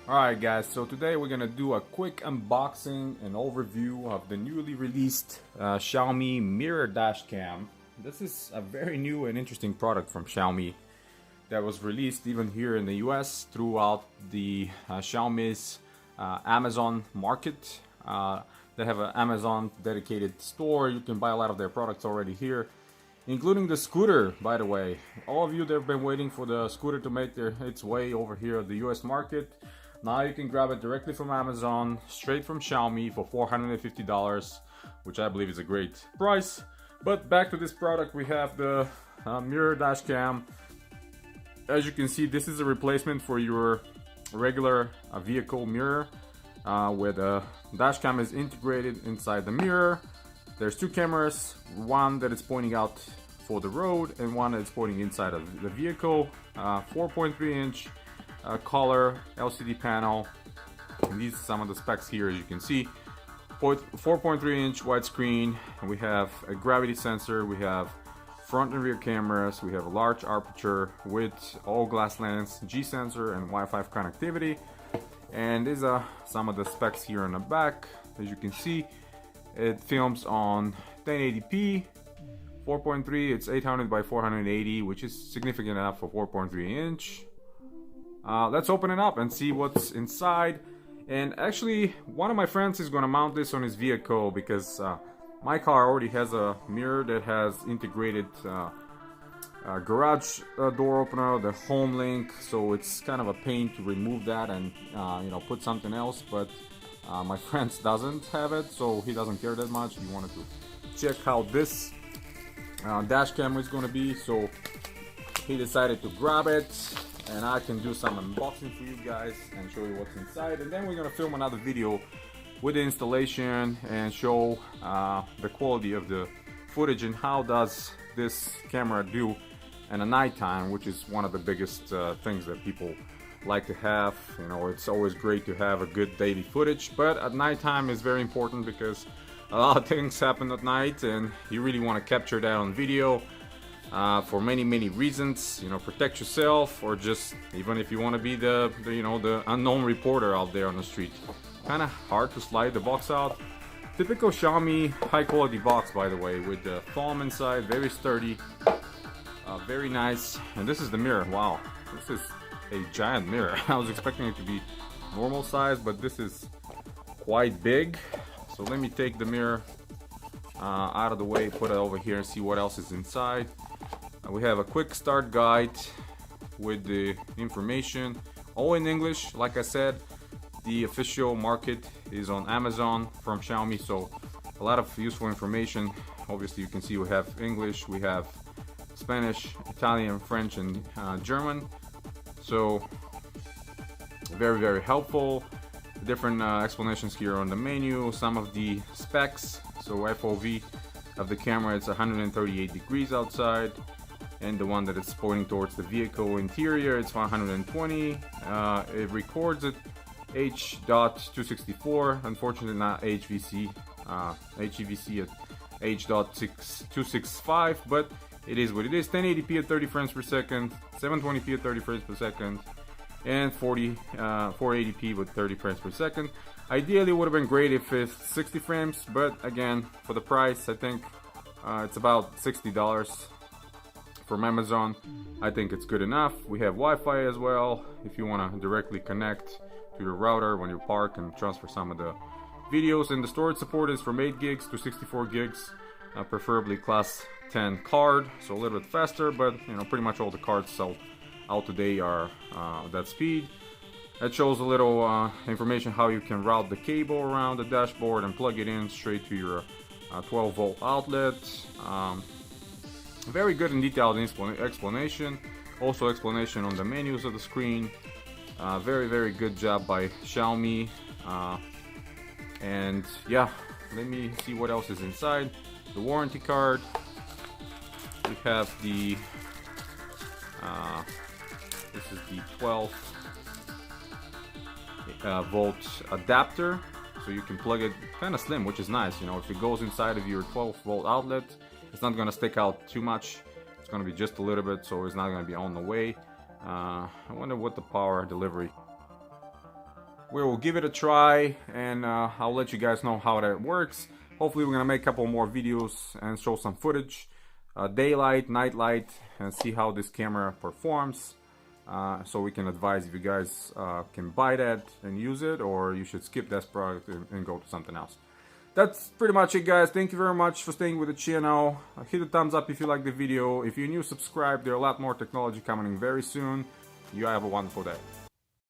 Alright guys, so today we're gonna do a quick unboxing and overview of the newly released Xiaomi mirror dash cam. This is a very new and interesting product from Xiaomi that was released even here in the US throughout the Xiaomi's Amazon market. They have an Amazon dedicated store. You can buy a lot of their products already here, including the scooter, by the way. All of you that have been waiting for the scooter to make its way over here at the US market, now you can grab it directly from Amazon, straight from Xiaomi for $450, which I believe is a great price. But back to this product, we have the mirror dash cam. As you can see, this is a replacement for your regular vehicle mirror, where the dash cam is integrated inside the mirror. There's two cameras, one that is pointing out for the road and one that's pointing inside of the vehicle. 4.3-inch color LCD panel, and these are some of the specs here. As you can see, 4.3-inch widescreen, and we have a gravity sensor, we have front and rear cameras, we have a large aperture with all glass lens, G sensor, and Wi-Fi connectivity. And these are some of the specs here on the back. As you can see, it films on 1080p 4.3. It's 800 by 480, which is significant enough for 4.3-inch. Let's open it up and see what's inside. And actually, one of my friends is going to mount this on his vehicle because my car already has a mirror that has integrated garage door opener, the home link, so it's kind of a pain to remove that and put something else. But my friend doesn't have it, so he doesn't care that much. He wanted to check how this dash cam is going to be, so he decided to grab it. And I can do some unboxing for you guys and show you what's inside, and then we're gonna film another video with the installation and show the quality of the footage and how does this camera do in the nighttime, which is one of the biggest things that people like to have. You know, it's always great to have a good daily footage, but at nighttime is very important because a lot of things happen at night and you really want to capture that on video. For many reasons, protect yourself, or just even if you want to be the unknown reporter out there on the street. Kind of hard to slide the box out. Typical Xiaomi high quality box, by the way, with the foam inside, very sturdy, very nice. And this is the mirror. Wow, this is a giant mirror. I was expecting it to be normal size, but this is quite big. So let me take the mirror out of the way, put it over here and see what else is inside. We have a quick start guide with the information, all in English. Like I said, the official market is on Amazon from Xiaomi, so a lot of useful information. Obviously you can see we have English, we have Spanish, Italian, French, and German, so very helpful. Different explanations here on the menu, some of the specs. So FOV of the camera, it's 138 degrees outside, and the one that is pointing towards the vehicle interior, it's 120. It records at H.264, unfortunately not HVC, HEVC at H.265, but it is what it is. 1080p at 30 frames per second, 720p at 30 frames per second, and 480p with 30 frames per second. Ideally, it would have been great if it's 60 frames, but again, for the price, I think it's about $60 from Amazon. I think it's good enough. We have Wi-Fi as well if you want to directly connect to your router when you park and transfer some of the videos. And the storage support is from 8 gigs to 64 gigs, preferably class 10 card, so a little bit faster, but pretty much all the cards sold out today are that speed. It shows a little information how you can route the cable around the dashboard and plug it in straight to your 12-volt outlet. Very good and detailed explanation. Also explanation on the menus of the screen. Very good job by Xiaomi. And yeah, let me see what else is inside. The warranty card. We have the this is the 12 volt adapter, so you can plug it, kind of slim, which is nice. If it goes inside of your 12-volt outlet, it's not going to stick out too much. It's going to be just a little bit, so it's not going to be on the way. I wonder what the power delivery we will give it a try, and I'll let you guys know how that works. Hopefully we're gonna make a couple more videos and show some footage, daylight, night light, and see how this camera performs, so we can advise if you guys can buy that and use it, or you should skip this product and go to something else. That's pretty much it, guys. Thank you very much for staying with the channel. Hit the thumbs up if you like the video. If you're new, subscribe. There are a lot more technology coming in very soon. You have a wonderful day.